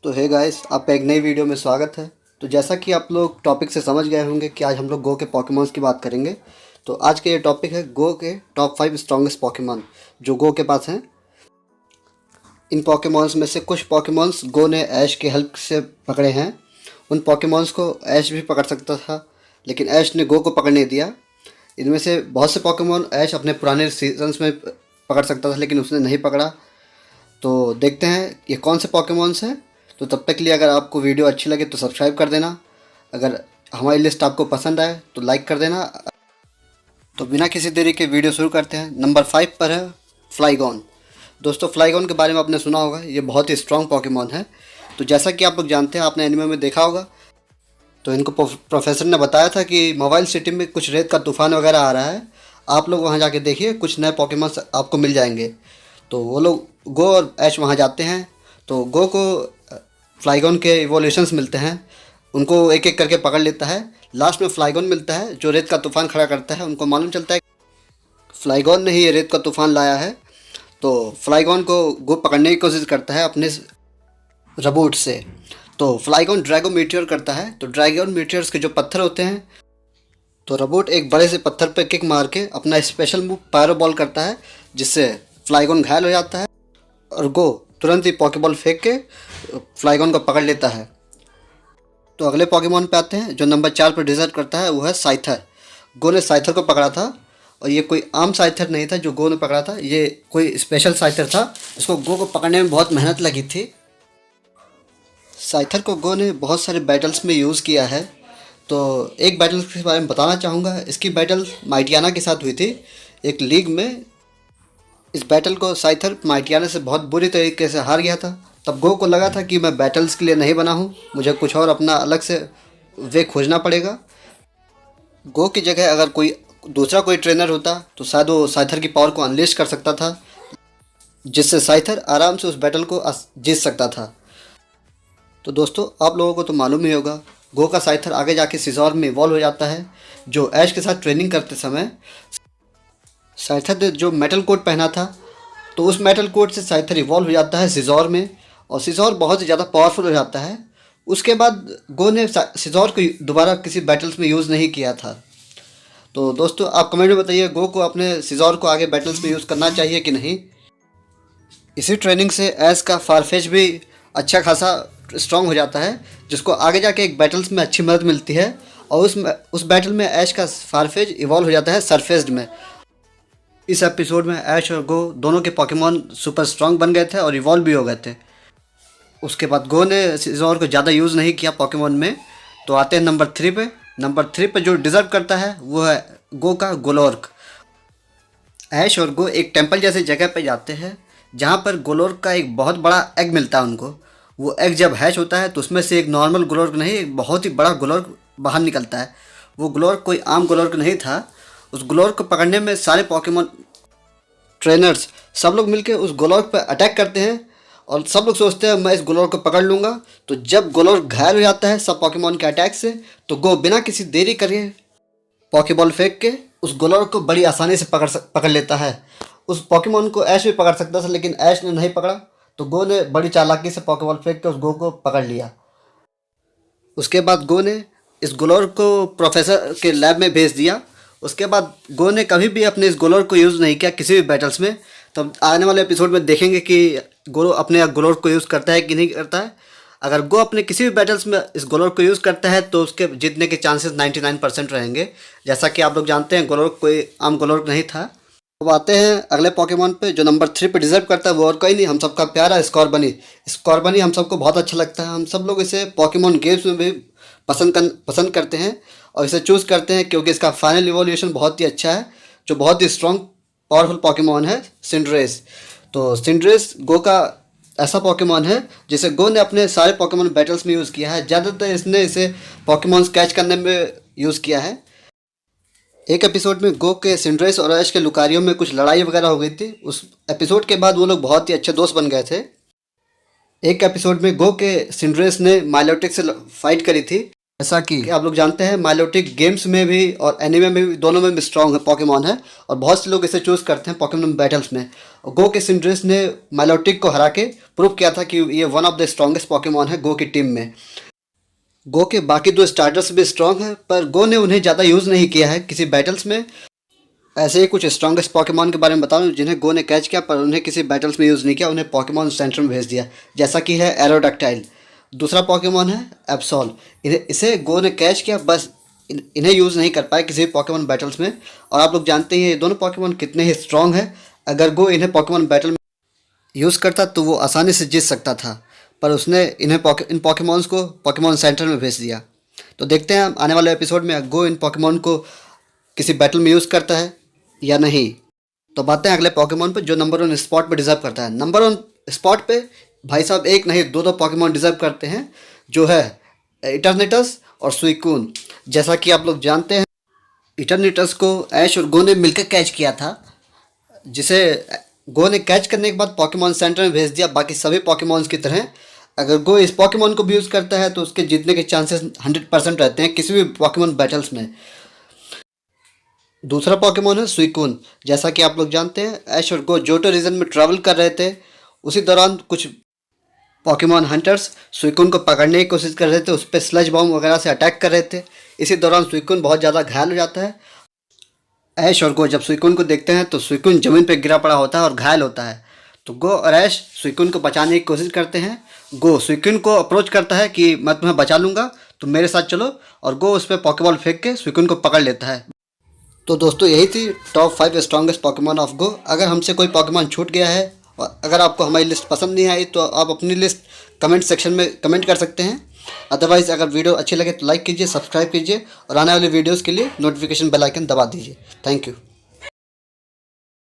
तो hey guys, आपका एक नई वीडियो में स्वागत है। तो जैसा कि आप लोग टॉपिक से समझ गए होंगे कि आज हम लोग गो के पॉकीमॉन्स की बात करेंगे। तो आज के ये टॉपिक है गो के टॉप 5 स्ट्रॉन्गेस्ट पॉकीमॉन जो गो के पास हैं। इन पॉकीमॉन्स में से कुछ पॉकीमॉन्स गो ने ऐश की हेल्प से पकड़े हैं। उन पॉकीमॉन्स को ऐश भी पकड़ सकता था, लेकिन ऐश ने गो को पकड़ नहीं दिया। इनमें से बहुत से पॉकीमॉन ऐश अपने पुराने सीजन्स में पकड़ सकता था, लेकिन उसने नहीं पकड़ा। तो देखते हैं ये कौन से पॉकीमॉन्स हैं। तो तब तक के लिए अगर आपको वीडियो अच्छी लगे तो सब्सक्राइब कर देना। अगर हमारी लिस्ट आपको पसंद आए तो लाइक कर देना। तो बिना किसी देरी के वीडियो शुरू करते हैं। नंबर 5 पर है फ्लाइगॉन। दोस्तों, फ्लाइगॉन के बारे में आपने सुना होगा, ये बहुत ही स्ट्रॉन्ग पॉकीमॉन है। तो जैसा कि आप लोग जानते हैं, आपने एनिमे में देखा होगा, तो इनको प्रोफेसर ने बताया था कि मोबाइल सिटी में कुछ रेत का तूफान वगैरह आ रहा है, आप लोग वहाँ जाके देखिए, कुछ नए पॉकीमॉन्स आपको मिल जाएंगे। तो वो लोग गो और ऐश वहाँ जाते हैं। तो गो को फ्लाइगॉन के इवोल्यूशंस मिलते हैं, उनको एक एक करके पकड़ लेता है। लास्ट में फ्लाइगॉन मिलता है जो रेत का तूफान खड़ा करता है। उनको मालूम चलता है फ्लाइगॉन ने ही ये रेत का तूफान लाया है। तो फ्लाइगॉन को गो पकड़ने की कोशिश करता है अपने रबूट से। तो फ्लाइगॉन ड्रैगो मीटियोर करता है। तो ड्रैगन मीटियोर्स के जो पत्थर होते हैं, तो रबूट एक बड़े से पत्थर पर किक मार के अपना स्पेशल मूव पायरो बॉल करता है, जिससे फ्लाइगॉन घायल हो जाता है और गो तुरंत ही पॉकीबॉल फेंक के फ्लाइगॉन को पकड़ लेता है। तो अगले पॉकीमॉन पे आते हैं जो नंबर 4 पर डिजर्व करता है, वो है साइथर। गो ने साइथर को पकड़ा था, और ये कोई आम साइथर नहीं था जो गो ने पकड़ा था, ये कोई स्पेशल साइथर था। इसको गो को पकड़ने में बहुत मेहनत लगी थी। साइथर को गो ने बहुत सारे बैटल्स में यूज़ किया है। तो एक बैटल के बारे में बताना चाहूँगा। इसकी बैटल माइटियाना के साथ हुई थी एक लीग में। इस बैटल को साइथर माइटियाना से बहुत बुरी तरीके से हार गया था। तब गो को लगा था कि मैं बैटल्स के लिए नहीं बना हूँ, मुझे कुछ और अपना अलग से वे खोजना पड़ेगा। गो की जगह अगर कोई दूसरा कोई ट्रेनर होता तो शायद वो साइथर की पावर को अनलीश कर सकता था, जिससे साइथर आराम से उस बैटल को जीत सकता था। तो दोस्तों, आप लोगों को तो मालूम ही होगा, गो का साइथर आगे जाके सिजोर में इवॉल्व हो जाता है। जो ऐश के साथ ट्रेनिंग करते समय साइथर ने जो मेटल कोट पहना था, तो उस मेटल कोट से साइथर इवॉल्व हो जाता है सिजोर में, और सिजोर बहुत ही ज़्यादा पावरफुल हो जाता है। उसके बाद गो ने सिजोर को दोबारा किसी बैटल्स में यूज़ नहीं किया था। तो दोस्तों, आप कमेंट में बताइए, गो को अपने सिजोर को आगे बैटल्स में यूज़ करना चाहिए कि नहीं। इसी ट्रेनिंग से ऐश का फारफेज भी अच्छा खासा स्ट्रॉन्ग हो जाता है, जिसको आगे जाके एक बैटल्स में अच्छी मदद मिलती है। और उस बैटल में ऐश का फारफेज इवॉल्व हो जाता है सरफेस्ड में। इस एपिसोड में ऐश और गो दोनों के पॉकीमॉन सुपर स्ट्रॉन्ग बन गए थे और इवॉल्व भी हो गए थे। उसके बाद गो ने सिजोर को ज़्यादा यूज़ नहीं किया पॉकीमॉन में। तो आते हैं नंबर 3 पे। नंबर 3 पे जो डिज़र्व करता है वो है गो का गोलोर्क। ऐश और गो एक टेंपल जैसी जगह पे जाते हैं, जहाँ पर गोलोर्क का एक बहुत बड़ा एग मिलता है उनको। वो एग जब हैच होता है तो उसमें से एक नॉर्मल गोलोर्क नहीं, एक बहुत ही बड़ा गोलोर्क बाहर निकलता है। वो गोलोर्क कोई आम गोलोर्क नहीं था। उस गोलोर्क को पकड़ने में सारे पॉकीमॉन ट्रेनर्स सब लोग मिलकर उस गोलोर्क पर अटैक करते हैं, और सब लोग सोचते हैं मैं इस गोलोर्क को पकड़ लूँगा। तो जब गोलोर्क घायल हो जाता है सब पॉकीमॉन के अटैक से, तो गो बिना किसी देरी करे पॉकीबॉल फेंक के उस गोलोर्क को बड़ी आसानी से पकड़ लेता है। उस पॉकीमॉन को ऐश भी पकड़ सकता था, लेकिन ऐश ने नहीं पकड़ा। तो गो ने बड़ी चालाकी से पॉकीबॉल फेंक के उस गो को पकड़ लिया। उसके बाद गो ने इस गोलोर्क को प्रोफेसर के लैब में भेज दिया। उसके बाद गो ने कभी भी अपने इस गोलोर्क को यूज़ नहीं किया किसी भी बैटल्स में। तो आने वाले एपिसोड में देखेंगे कि गो अपने गोलोर्क को यूज़ करता है कि नहीं करता है। अगर गो अपने किसी भी बैटल्स में इस गोलोर्क को यूज़ करता है तो उसके जीतने के चांसेस 99% रहेंगे। जैसा कि आप लोग जानते हैं, गोलोर्क कोई आम गोलोर्क नहीं था। अब आते हैं अगले पॉकीमॉन पे जो नंबर 3 पे डिजर्व करता है, वो और कोई नहीं, हम सबका प्यारा स्कॉर्बनी। स्कॉर्बनी हम सबको बहुत अच्छा लगता है। हम सब लोग इसे पॉकीमॉन गेम्स में भी पसंद करते हैं और इसे चूज़ करते हैं, क्योंकि इसका फाइनल इवोल्यूशन बहुत ही अच्छा है, जो बहुत ही स्ट्रॉन्ग पावरफुल पॉकीमॉन है, सिंड्रेस। तो सिंड्रेस गो का ऐसा पॉकीमॉन है जिसे गो ने अपने सारे पॉकीमॉन बैटल्स में यूज़ किया है। ज़्यादातर इसने इसे पॉकीमॉन्स कैच करने में यूज़ किया है। एक एपिसोड में गो के सिंड्रेस और ऐश के लुकारियों में कुछ लड़ाई वगैरह हो गई थी। उस एपिसोड के बाद वो लोग बहुत ही अच्छे दोस्त बन गए थे। एक एपिसोड में गो के सिंड्रेस ने माइलोटिक से फाइट करी थी, जैसा कि आप लोग जानते हैं माइलोटिक गेम्स में भी और एनिमे में भी, दोनों में भी स्ट्रॉन्ग है पोकेमॉन है, और बहुत से लोग इसे चूज़ करते हैं पोकेमॉन बैटल्स में। गो के सिंड्रेस ने माइलोटिक को हरा के प्रूव किया था कि ये one of the strongest Pokemon है गो की टीम में। गो के बाकी दो स्टार्टर्स भी स्ट्रॉन्ग हैं, पर गो ने उन्हें ज़्यादा यूज़ नहीं किया है किसी बैटल्स में। ऐसे ही कुछ स्ट्रॉन्गेस्ट पोकेमॉन के बारे में बता दूं जिन्हें गो ने कैच किया पर उन्हें किसी बैटल्स में यूज़ नहीं किया, उन्हें पोकेमॉन सेंटर में भेज दिया, जैसा कि है एरोडक्टाइल। दूसरा पोकेमॉन है एप्सॉल। इसे गो ने कैच किया, बस इन्हें यूज़ नहीं कर पाए किसी पोकेमॉन बैटल्स में। और आप लोग जानते ही हैं ये दोनों पोकेमॉन कितने ही स्ट्रॉन्ग हैं। अगर गो इन्हें पोकेमॉन बैटल में यूज़ करता तो वो आसानी से जीत सकता था, पर उसने इन पोकेमॉन्स को पोकेमॉन सेंटर में भेज दिया। तो देखते हैं आने वाले एपिसोड में गो इन पोकेमॉन को किसी बैटल में यूज़ करता है या नहीं। तो बातें अगले पोकेमॉन पे जो नंबर 1 स्पॉट पे डिजर्व करता है। नंबर 1 स्पॉट पे भाई साहब एक नहीं दो पोकेमॉन डिजर्व करते हैं, जो है इटर्निटस और सुइकून। जैसा कि आप लोग जानते हैं इटर्निटस को ऐश और गो ने मिलकर कैच किया था, जिसे गो ने कैच करने के बाद पोकेमॉन सेंटर में भेज दिया। बाकी सभी पोकेमॉन्स की तरह अगर गो इस पोकेमॉन को भी यूज़ करता है तो उसके जीतने के चांसेस 100% रहते हैं किसी भी पोकेमॉन बैटल्स में। दूसरा पोकेमॉन है सुइकून। जैसा कि आप लोग जानते हैं ऐश और गो जोटो रीजन में ट्रैवल कर रहे थे, उसी दौरान कुछ पोकेमॉन हंटर्स सुइकून को पकड़ने की कोशिश कर रहे थे, उस पर स्लज बॉम्ब वगैरह से अटैक कर रहे थे। इसी दौरान सुइकून बहुत ज़्यादा घायल हो जाता है। ऐश और गो जब सुइकून को देखते हैं तो सुइकून ज़मीन पर गिरा पड़ा होता है और घायल होता है। तो गो और ऐश सुइकून को बचाने की कोशिश करते हैं। गो सुइकून को अप्रोच करता है कि मैं तुम्हें बचा लूँगा, तुम मेरे साथ चलो, और गो उस पर पॉकेबॉल फेंक के सुइकून को पकड़ लेता है। तो दोस्तों यही थी top 5 strongest Pokemon of go. अगर हमसे कोई पोकेमॉन छूट गया है और अगर आपको हमारी लिस्ट पसंद नहीं आई तो आप अपनी लिस्ट कमेंट सेक्शन में कमेंट कर सकते हैं। अदरवाइज़ अगर वीडियो अच्छी लगे तो लाइक कीजिए, सब्सक्राइब कीजिए और आने वाली वीडियोज़ के लिए नोटिफिकेशन बेल आइकन दबा दीजिए। Thank you.